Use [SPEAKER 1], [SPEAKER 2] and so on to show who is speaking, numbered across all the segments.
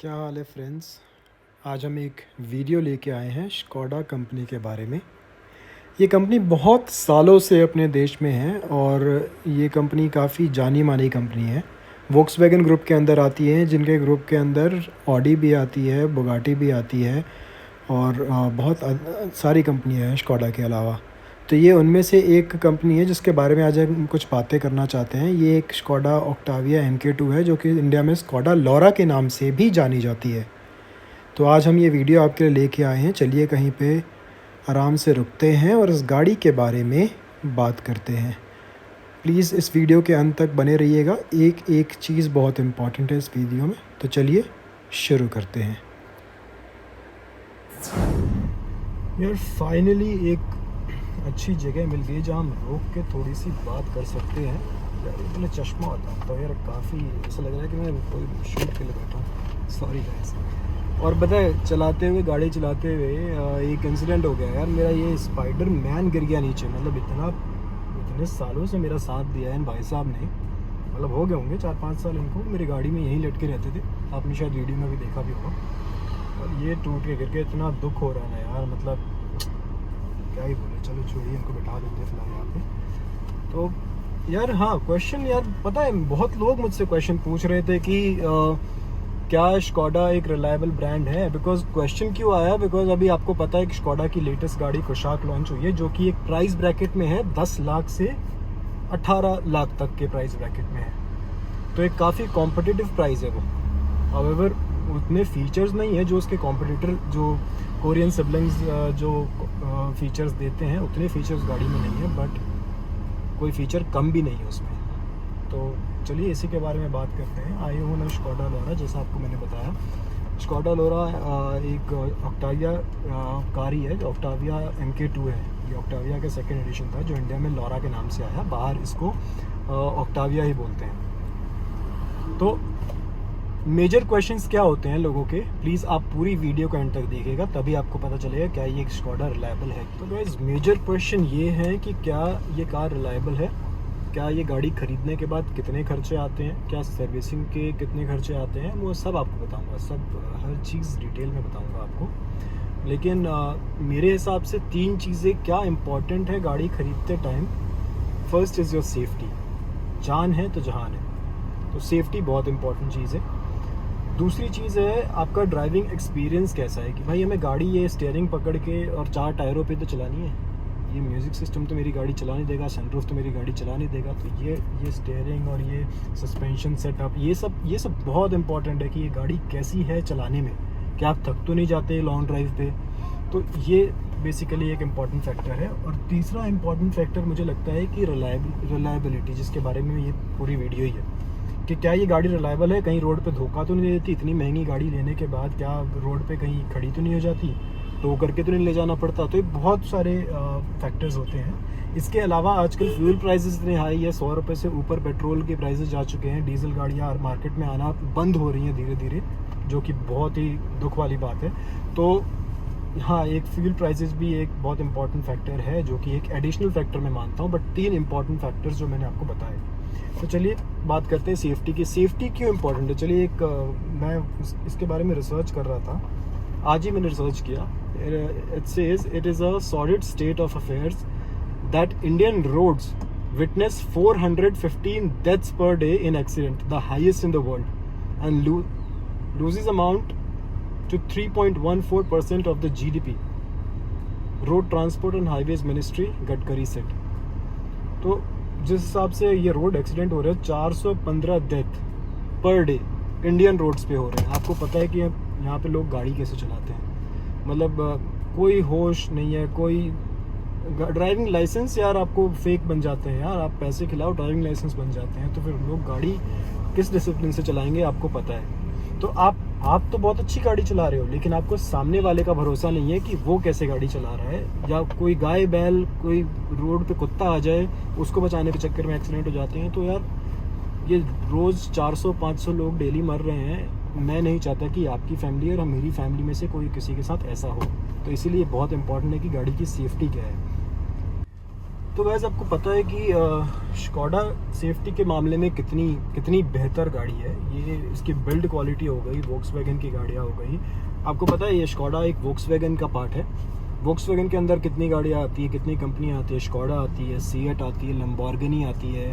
[SPEAKER 1] क्या हाल है फ्रेंड्स। आज हम एक वीडियो लेके आए हैं स्कोडा कंपनी के बारे में। ये कंपनी बहुत सालों से अपने देश में है और ये कंपनी काफ़ी जानी मानी कंपनी है। वोक्सवैगन ग्रुप के अंदर आती है, जिनके ग्रुप के अंदर ऑडी भी आती है, बुगाटी भी आती है और बहुत सारी कंपनियां हैं स्कोडा के अलावा। तो ये उनमें से एक कंपनी है जिसके बारे में आज हम कुछ बातें करना चाहते हैं। ये एक स्कोडा ऑक्टाविया MK2 है, जो कि इंडिया में स्कोडा लोरा के नाम से भी जानी जाती है। तो आज हम ये वीडियो आपके लिए लेके आए हैं। चलिए कहीं पे आराम से रुकते हैं और इस गाड़ी के बारे में बात करते हैं। प्लीज़ इस वीडियो के अंत तक बने रहिएगा। एक एक चीज़ बहुत इम्पॉर्टेंट है इस वीडियो में। तो चलिए शुरू करते हैं। यार फाइनली एक अच्छी जगह मिल गई जहाँ हम रोक के थोड़ी सी बात कर सकते हैं। यार इतना चश्मा आता तो यार काफ़ी ऐसा लग रहा है कि मैं कोई शूट के लिए बैठा हूँ। Sorry guys. और बताए गाड़ी चलाते हुए एक इंसिडेंट हो गया यार। मेरा ये स्पाइडर मैन गिर गया नीचे। मतलब इतने सालों से मेरा साथ दिया है इन भाई साहब ने। मतलब हो गए होंगे 4-5 साल इनको मेरी गाड़ी में यहीं लटके रहते थे। आपने शायद वीडियो में भी देखा भी होगा। और ये टूट के गिर के इतना दुख हो रहा है ना यार। मतलब क्या ही बोले। चलो छोड़िए, इनको बैठा देते फिलहाल यहाँ पे। तो यार हाँ, क्वेश्चन यार पता है बहुत लोग मुझसे क्वेश्चन पूछ रहे थे कि क्या स्कोडा एक रिलायबल ब्रांड है। बिकॉज क्वेश्चन क्यों आया, बिकॉज अभी आपको पता है कि स्कोडा की लेटेस्ट गाड़ी कुशाक लॉन्च हुई है, जो कि एक प्राइस ब्रैकेट में है 10 लाख से 18 लाख तक के प्राइस ब्रैकेट में है। तो एक काफ़ी कॉम्पिटिटिव प्राइस है वो। हाउएवर उतने फीचर्स नहीं है जो उसके कॉम्पिटिटर जो कोरियन सिबलिंग्स जो फीचर्स देते हैं, उतने फीचर्स गाड़ी में नहीं है। बट कोई फीचर कम भी नहीं है उसमें। तो चलिए इसी के बारे में बात करते हैं। आई हूँ ना स्कोडा लोरा, जैसा आपको मैंने बताया। स्कोडा लोरा एक ऑक्टाविया कार ही है। जो ऑक्टाविया MK2 है, ये ऑक्टाविया का सेकेंड एडिशन था जो इंडिया में लोरा के नाम से आया। बाहर इसको ऑक्टाविया ही बोलते हैं। तो मेजर क्वेश्चंस क्या होते हैं लोगों के, प्लीज़ आप पूरी वीडियो को एंड तक देखिएगा, तभी आपको पता चलेगा क्या ये स्कोडा रिलायबल है। तो गाइस मेजर क्वेश्चन ये है कि क्या ये कार रिलायबल है, क्या ये गाड़ी ख़रीदने के बाद कितने खर्चे आते हैं, क्या सर्विसिंग के कितने खर्चे आते हैं, वो सब आपको बताऊंगा। सब हर चीज़ डिटेल में बताऊंगा आपको। लेकिन मेरे हिसाब से 3 चीज़ें क्या इम्पॉर्टेंट है गाड़ी ख़रीदते time. First is your safety. जान है तो जहान है, तो सेफ्टी बहुत इंपॉर्टेंट चीज़ है। दूसरी चीज़ है आपका ड्राइविंग एक्सपीरियंस कैसा है, कि भाई हमें गाड़ी ये स्टीयरिंग पकड़ के और 4 टायरों पे तो चलानी है। ये म्यूज़िक सिस्टम तो मेरी गाड़ी चला नहीं देगा, सनरूफ तो मेरी गाड़ी चला नहीं देगा। तो ये स्टीयरिंग और ये सस्पेंशन सेटअप, ये सब बहुत इंपॉर्टेंट है कि ये गाड़ी कैसी है चलाने में, कि आप थक तो नहीं जाते लॉन्ग ड्राइव पे। तो ये बेसिकली एक इम्पॉर्टेंट फैक्टर है। और तीसरा इम्पॉर्टेंट फैक्टर मुझे लगता है कि रिलायबिलिटी, जिसके बारे में ये पूरी वीडियो ही है, कि क्या ये गाड़ी रिलायबल है, कहीं रोड पे धोखा तो नहीं देती। इतनी महंगी गाड़ी लेने के बाद क्या रोड पे कहीं खड़ी तो नहीं हो जाती, टो करके तो नहीं ले जाना पड़ता। तो ये बहुत सारे फैक्टर्स होते हैं। इसके अलावा आजकल फ्यूल प्राइसेस इतने हाई है, 100 रुपये से ऊपर पेट्रोल के प्राइसेस जा चुके हैं। डीजल गाड़ियाँ मार्केट में आना बंद हो रही हैं धीरे धीरे, जो कि बहुत ही दुख वाली बात है। तो हाँ, एक फ्यूल प्राइसेस भी एक बहुत इंपॉर्टेंट फैक्टर है, जो कि एक एडिशनल फैक्टर मैं मानता हूँ। बट 3 इंपॉर्टेंट फैक्टर्स जो मैंने आपको बताए। तो चलिए बात करते हैं सेफ्टी की। सेफ्टी क्यों इम्पोर्टेंट है, चलिए मैं इसके बारे में रिसर्च कर रहा था, आज ही मैंने रिसर्च किया। It says it is a solid state of affairs that Indian roads witness 415 deaths per day in accident, the highest in the world, and loses amount to 3.14% of the GDP. Road transport and highways ministry Gadkari said. तो जिस हिसाब से ये road accident हो रहे हैं, 415 death per day Indian roads पे हो रहे हैं। आपको पता है कि यहाँ पे लोग गाड़ी कैसे चलाते हैं। मतलब कोई होश नहीं है, कोई ड्राइविंग लाइसेंस यार आपको फेक बन जाते हैं यार। आप पैसे खिलाओ ड्राइविंग लाइसेंस बन जाते हैं। तो फिर लोग गाड़ी किस डिसिप्लिन से चलाएंगे, आपको पता है। तो आप तो बहुत अच्छी गाड़ी चला रहे हो, लेकिन आपको सामने वाले का भरोसा नहीं है कि वो कैसे गाड़ी चला रहा है। या कोई गाय बैल, कोई रोड पे कुत्ता आ जाए, उसको बचाने के चक्कर में एक्सीडेंट हो जाते हैं। तो यार ये रोज़ 400-500 लोग डेली मर रहे हैं। मैं नहीं चाहता कि आपकी फैमिली और मेरी फैमिली में से कोई किसी के साथ ऐसा हो। तो इसीलिए बहुत इंपॉर्टेंट है कि गाड़ी की सेफ्टी क्या है। तो वैसे आपको पता है कि स्कोडा सेफ्टी के मामले में कितनी बेहतर गाड़ी है। ये इसकी बिल्ड क्वालिटी हो गई, वोक्सवैगन की गाड़ियाँ हो गई। आपको पता है ये स्कोडा एक वोक्सवैगन का पार्ट है। वोक्सवैगन के अंदर कितनी गाड़ियाँ आती है, कितनी कंपनियाँ आती है? स्कोडा आती है, सीएट आती है, लैम्बोर्गिनी आती है,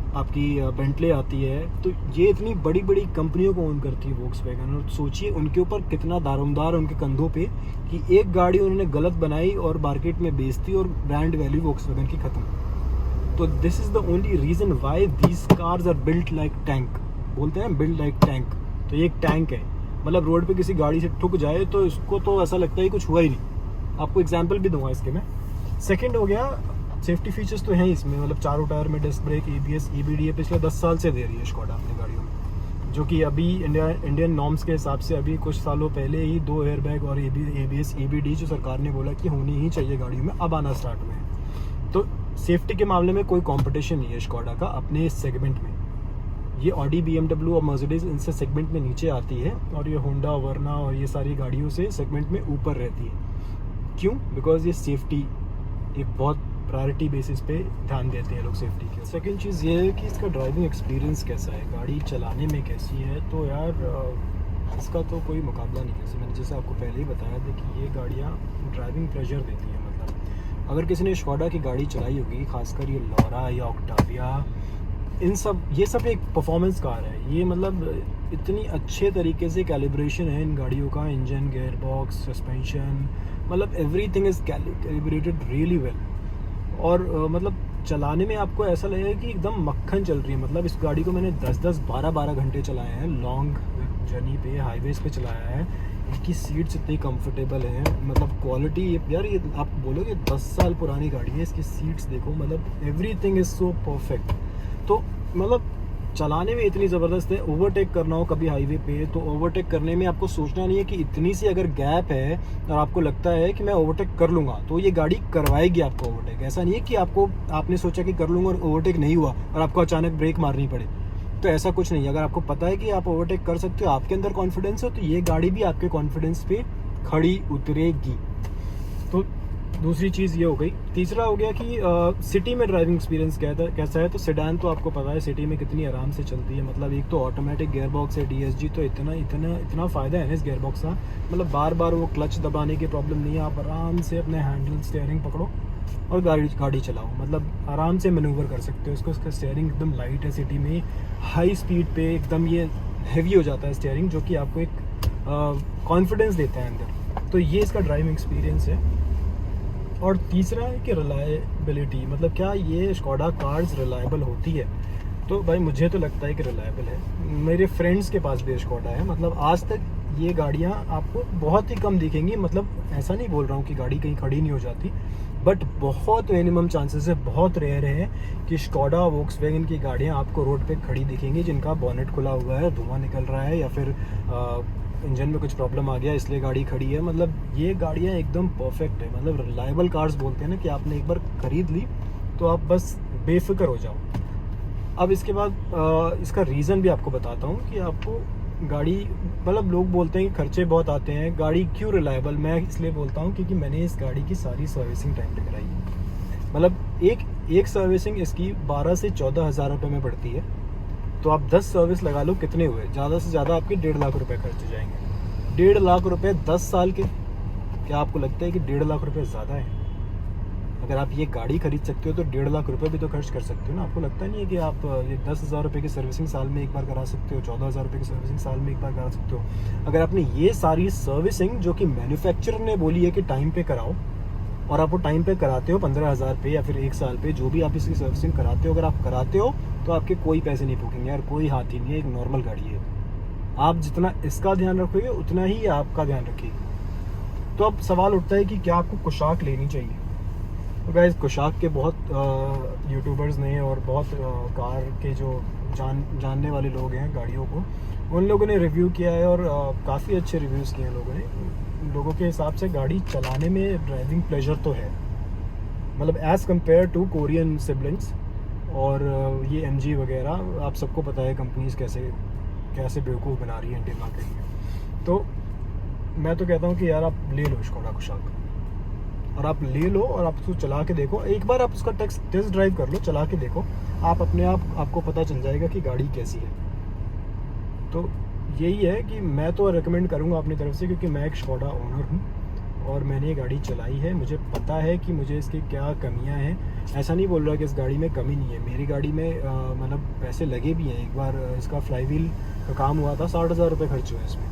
[SPEAKER 1] आपकी बेंटले आती है। तो ये इतनी बड़ी बड़ी कंपनियों को ओन करती है वोक्सवैगन। और सोचिए उनके ऊपर कितना दारोमदार उनके कंधों पे कि एक गाड़ी उन्होंने गलत बनाई और मार्केट में बेचती और ब्रांड वैल्यू वोक्सवैगन की खत्म। तो this is the only reason why these cars are built like tank. बोलते हैं बिल्ट लाइक टैंक, तो ये एक टैंक है। मतलब रोड पे किसी गाड़ी से ठुक जाए तो इसको तो ऐसा लगता है कुछ हुआ ही नहीं। आपको एग्जाम्पल भी दूंगा इसके में। सेकेंड हो गया, सेफ्टी फीचर्स तो हैं इसमें, मतलब चारों टायर में डिस्क ब्रेक, ABS, EBD पिछले 10 साल से दे रही है स्कोडा अपनी गाड़ियों में, जो कि अभी इंडियन नॉर्म्स के हिसाब से अभी कुछ सालों पहले ही 2 एयरबैग और ABS, EBD जो सरकार ने बोला कि होनी ही चाहिए गाड़ियों में, अब आना स्टार्ट हुए हैं। तो सेफ्टी के मामले में कोई कॉम्पिटिशन नहीं है स्कोडा का अपने इस सेगमेंट में। ये ऑडी, BMW और मर्सिडीज इनसे सेगमेंट में नीचे आती है, और ये होंडा, वर्ना और ये सारी गाड़ियों से सेगमेंट में ऊपर रहती है। क्यों? बिकॉज ये सेफ्टी एक बहुत प्रायोरिटी बेसिस पे ध्यान देते हैं लोग सेफ्टी के। सेकंड चीज़ ये है कि इसका ड्राइविंग एक्सपीरियंस कैसा है, गाड़ी चलाने में कैसी है। तो यार इसका तो कोई मुकाबला नहीं है। जैसे आपको पहले ही बताया था कि ये गाड़ियाँ ड्राइविंग प्लेजर देती हैं। मतलब अगर किसी ने स्कोडा की गाड़ी चलाई होगी, खासकर ये लॉरा या ऑक्टाविया, ये सब एक परफॉर्मेंस कार है। ये मतलब इतनी अच्छे तरीके से कैलिब्रेशन है इन गाड़ियों का, इंजन, गियर बॉक्स, सस्पेंशन, मतलब everything is calibrated really well. और मतलब चलाने में आपको ऐसा लगेगा कि एकदम मक्खन चल रही है। मतलब इस गाड़ी को मैंने 10-10, 12-12 घंटे चलाए हैं, लॉन्ग जर्नी पे, हाईवेज़ पे चलाया है। इसकी सीट्स इतनी कंफर्टेबल हैं, मतलब क्वालिटी यार, ये आप बोलोगे 10 साल पुरानी गाड़ी है, इसकी सीट्स देखो, मतलब एवरीथिंग इज़ सो परफेक्ट। तो मतलब चलाने में इतनी ज़बरदस्त है। ओवरटेक करना हो कभी हाईवे पे, तो ओवरटेक करने में आपको सोचना नहीं है कि इतनी सी अगर गैप है और आपको लगता है कि मैं ओवरटेक कर लूँगा, तो ये गाड़ी करवाएगी आपको ओवरटेक। ऐसा नहीं है कि आपने सोचा कि कर लूँगा और ओवरटेक नहीं हुआ और आपको अचानक ब्रेक मारनी पड़े। तो ऐसा कुछ नहीं है। अगर आपको पता है कि आप ओवरटेक कर सकते हो, आपके अंदर कॉन्फिडेंस हो, तो ये गाड़ी भी आपके कॉन्फिडेंस पे खड़ी उतरेगी। तो दूसरी चीज़ ये हो गई। तीसरा हो गया कि सिटी में ड्राइविंग एक्सपीरियंस कैसा है। तो सेडान तो आपको पता है सिटी में कितनी आराम से चलती है। मतलब एक तो ऑटोमेटिक गियर बॉक्स है, DSG, तो इतना फ़ायदा है ना इस गियर बॉक्स का। मतलब बार बार वो क्लच दबाने की प्रॉब्लम नहीं है। आप आराम से अपने हैंडल, स्टीयरिंग पकड़ो और गाड़ी चलाओ, मतलब आराम से मैनूवर कर सकते हो इसका स्टीयरिंग एकदम लाइट है। सिटी में हाई स्पीड पे एकदम ये हैवी हो जाता है स्टीयरिंग, जो कि आपको एक कॉन्फिडेंस देता है अंदर। तो ये इसका ड्राइविंग एक्सपीरियंस है। और तीसरा है कि रिलायबिलिटी, मतलब क्या ये स्कोडा कार्स रिलायबल होती है? तो भाई मुझे तो लगता है कि रिलायबल है। मेरे फ्रेंड्स के पास भी स्कोडा है। मतलब आज तक ये गाड़ियाँ आपको बहुत ही कम दिखेंगी। मतलब ऐसा नहीं बोल रहा हूँ कि गाड़ी कहीं खड़ी नहीं हो जाती, बट बहुत मिनिमम चांसेस है, बहुत रेयर है कि स्कोडा, वोक्सवैगन की गाड़ियाँ आपको रोड पे खड़ी दिखेंगी जिनका बॉनेट खुला हुआ है, धुआं निकल रहा है, या फिर इंजन में कुछ प्रॉब्लम आ गया इसलिए गाड़ी खड़ी है। मतलब ये गाड़ियाँ एकदम परफेक्ट है। मतलब रिलायबल कार्स बोलते हैं ना कि आपने एक बार ख़रीद ली तो आप बस बेफिक्र हो जाओ। अब इसके बाद इसका रीज़न भी आपको बताता हूँ कि आपको गाड़ी, मतलब लोग बोलते हैं कि खर्चे बहुत आते हैं, गाड़ी क्यों रिलायबल? मैं इसलिए बोलता हूँ क्योंकि मैंने इस गाड़ी की सारी सर्विसिंग टाइम पे कराई है। मतलब एक सर्विसिंग इसकी 12 से 14 हज़ार रुपये में पड़ती है। तो आप 10 सर्विस लगा लो, कितने हुए? ज़्यादा से ज़्यादा आपके 1.5 लाख रुपए खर्च हो जाएंगे। 1.5 लाख रुपए 10 साल के। क्या आपको लगता है कि 1.5 लाख रुपए ज़्यादा है? अगर आप ये गाड़ी खरीद सकते हो तो 1.5 लाख रुपए भी तो खर्च कर सकते हो ना। आपको लगता नहीं है कि आप ये 10,000 रुपये की सर्विसिंग साल में एक बार करा सकते हो, 14,000 रुपये की सर्विसिंग साल में एक बार करा सकते हो? अगर आपने ये सारी सर्विसिंग जो कि मैन्युफैक्चरर ने बोली है कि टाइम पे कराओ, और आप वो टाइम पे कराते हो 15,000 पे या फिर 1 साल पे, जो भी आप इसकी सर्विसिंग कराते हो, अगर आप कराते हो तो आपके कोई पैसे नहीं फूकेंगे यार, कोई हाथ ही नहीं है। एक नॉर्मल गाड़ी है। आप जितना इसका ध्यान रखोगे उतना ही आपका ध्यान रखेगी। तो अब सवाल उठता है कि क्या आपको कुशाक लेनी चाहिए? तो गाइस, कुशाक के बहुत यूट्यूबर्स ने और बहुत कार के जो जानने वाले लोग हैं गाड़ियों को, उन लोगों ने रिव्यू किया है और काफ़ी अच्छे रिव्यूज़ किए हैं लोगों ने। लोगों के हिसाब से गाड़ी चलाने में ड्राइविंग प्लेजर तो है, मतलब as compare to Korean siblings और ये MG वगैरह। आप सबको पता है कंपनीज कैसे बेवकूफ़ बना रही है इंडियन मार्केट में। तो मैं तो कहता हूँ कि यार आप ले लो स्कोडा कुशाक। और आप ले लो और आप उसको चला के देखो, एक बार आप उसका टेस्ट ड्राइव कर लो, चला के देखो, आप अपने आप आपको पता चल जाएगा कि गाड़ी कैसी है। तो यही है कि मैं तो रेकमेंड करूँगा अपनी तरफ से, क्योंकि मैं एक स्कोडा ओनर हूँ और मैंने ये गाड़ी चलाई है, मुझे पता है कि मुझे इसकी क्या कमियां हैं। ऐसा नहीं बोल रहा कि इस गाड़ी में कमी नहीं है, मेरी गाड़ी में मतलब पैसे लगे भी हैं। एक बार इसका फ्लाईव्हील का काम हुआ था, 60,000 रुपये खर्च हुए इसमें।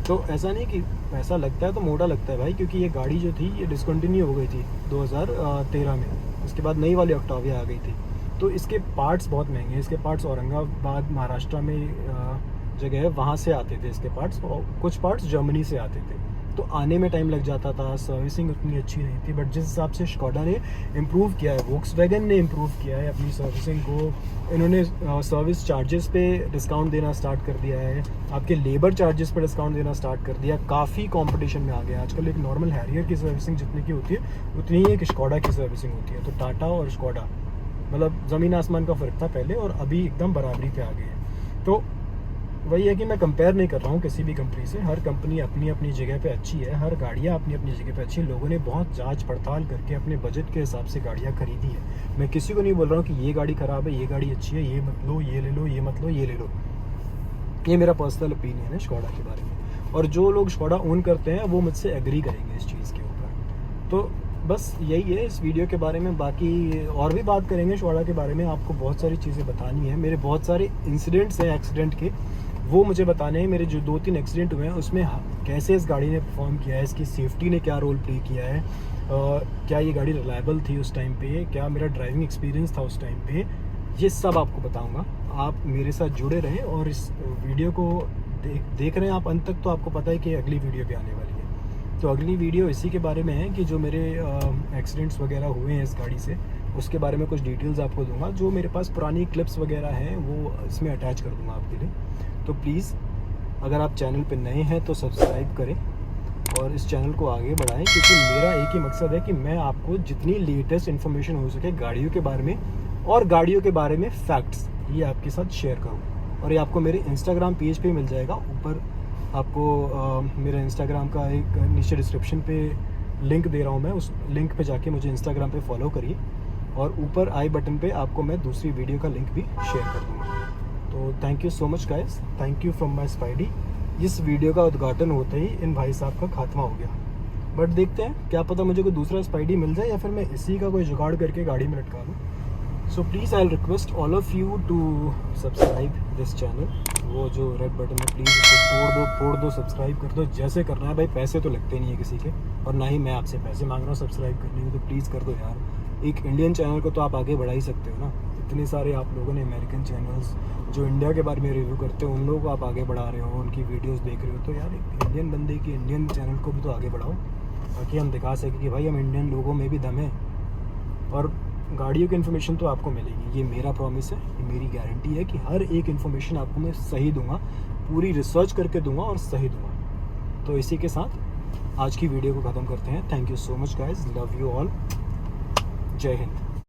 [SPEAKER 1] तो ऐसा नहीं कि पैसा लगता है तो मोटा लगता है भाई, क्योंकि ये गाड़ी जो थी ये डिसकंटिन्यू हो गई थी 2013 में, उसके बाद नई वाली ऑक्टाविया आ गई थी। तो इसके पार्ट्स बहुत महंगे हैं, इसके पार्ट्स औरंगाबाद महाराष्ट्र में जगह है, वहाँ से आते थे इसके पार्ट्स, और कुछ पार्ट्स जर्मनी से आते थे, तो आने में टाइम लग जाता था, सर्विसिंग उतनी अच्छी नहीं थी। बट जिस हिसाब से स्कोडा ने इम्प्रूव किया है, वोक्सवैगन ने इम्प्रूव किया है अपनी सर्विसिंग को, इन्होंने सर्विस चार्जेस पे डिस्काउंट देना स्टार्ट कर दिया है, आपके लेबर चार्जेस पे डिस्काउंट देना स्टार्ट कर दिया, काफ़ी कंपटीशन में आ गया आजकल। एक नॉर्मल हैरियर की सर्विसिंग जितनी की होती है उतनी ही एक स्कोडा की सर्विसिंग होती है। तो टाटा और स्कोडा मतलब ज़मीन आसमान का फ़र्क था पहले, और अभी एकदम बराबरी पे आ गए हैं। तो वही है कि मैं कंपेयर नहीं कर रहा हूँ किसी भी कंपनी से, हर कंपनी अपनी अपनी जगह पे अच्छी है, हर गाड़ियाँ अपनी अपनी जगह पे अच्छी है। लोगों ने बहुत जांच पड़ताल करके अपने बजट के हिसाब से गाड़ियाँ खरीदी है। मैं किसी को नहीं बोल रहा हूँ कि ये गाड़ी ख़राब है, ये गाड़ी अच्छी है, ये मत लो, ये ले लो, ये मत लो, ये ले लो। ये मेरा पर्सनल ओपिनियन है स्कोडा के बारे में, और जो लोग स्कोडा ओन करते हैं वो मुझसे एग्री करेंगे इस चीज़ के ऊपर। तो बस यही है इस वीडियो के बारे में, बाकी और भी बात करेंगे स्कोडा के बारे में। आपको बहुत सारी चीज़ें बतानी है, मेरे बहुत सारे इंसिडेंट्स हैं एक्सीडेंट के, वो मुझे बताने हैं। मेरे जो 2-3 एक्सीडेंट हुए हैं उसमें कैसे इस गाड़ी ने परफॉर्म किया है, इसकी सेफ्टी ने क्या रोल प्ले किया है, क्या ये गाड़ी रिलायबल थी उस टाइम पे, क्या मेरा ड्राइविंग एक्सपीरियंस था उस टाइम पे, ये सब आपको बताऊंगा। आप मेरे साथ जुड़े रहें और इस वीडियो को देख रहे हैं आप अंत तक, तो आपको पता है कि अगली वीडियो भी आने वाली है। तो अगली वीडियो इसी के बारे में है कि जो मेरे एक्सीडेंट्स वगैरह हुए हैं इस गाड़ी से, उसके बारे में कुछ डिटेल्स आपको दूंगा। जो मेरे पास पुरानी क्लिप्स वगैरह हैं वो इसमें अटैच कर दूंगा आपके लिए। तो प्लीज़ अगर आप चैनल पे नए हैं तो सब्सक्राइब करें और इस चैनल को आगे बढ़ाएं, क्योंकि मेरा एक ही मकसद है कि मैं आपको जितनी लेटेस्ट इन्फॉर्मेशन हो सके गाड़ियों के बारे में और गाड़ियों के बारे में फैक्ट्स, ये आपके साथ शेयर करूं। और ये आपको मेरे इंस्टाग्राम पेज पे मिल जाएगा। ऊपर आपको मेरे इंस्टाग्राम का एक नीचे डिस्क्रिप्शन पे लिंक दे रहा हूँ मैं, उस लिंक पे जाके मुझे इंस्टाग्राम पे फॉलो करिए, और ऊपर आई बटन पे आपको मैं दूसरी वीडियो का लिंक भी शेयर कर दूँगा। तो thank you so much guys, thank you from my spidey. इस वीडियो का उद्घाटन होते ही इन भाई साहब का खात्मा हो गया, बट देखते हैं, क्या पता मुझे कोई दूसरा स्पाइडी मिल जाए या फिर मैं इसी का कोई जुगाड़ करके गाड़ी में लटका लूँ। So please I request all of you to subscribe this channel. वो जो रेड बटन है प्लीज़ उसको फोड़ दो, सब्सक्राइब कर दो, जैसे करना है भाई। पैसे तो लगते नहीं है किसी के, और ना ही मैं आपसे पैसे मांग रहा हूँ सब्सक्राइब करने में, तो प्लीज़ कर दो यार। एक इंडियन चैनल को तो आप आगे बढ़ा ही सकते हो ना। इतने सारे आप लोगों ने अमेरिकन चैनल्स जो इंडिया के बारे में रिव्यू करते हो, उन लोगों को आप आगे बढ़ा रहे हो, उनकी वीडियोस देख रहे हो, तो यार एक इंडियन बंदे की इंडियन चैनल को भी तो आगे बढ़ाओ, ताकि हम दिखा सकें कि भाई हम इंडियन लोगों में भी दम है। और गाड़ियों की इन्फॉर्मेशन तो आपको मिलेगी, ये मेरा प्रॉमिस है, ये मेरी गारंटी है कि हर एक इन्फॉर्मेशन आपको मैं सही दूंगा, पूरी रिसर्च करके दूंगा और सही दूंगा। तो इसी के साथ आज की वीडियो को ख़त्म करते हैं। Thank you so much guys, love you all, जय हिंद।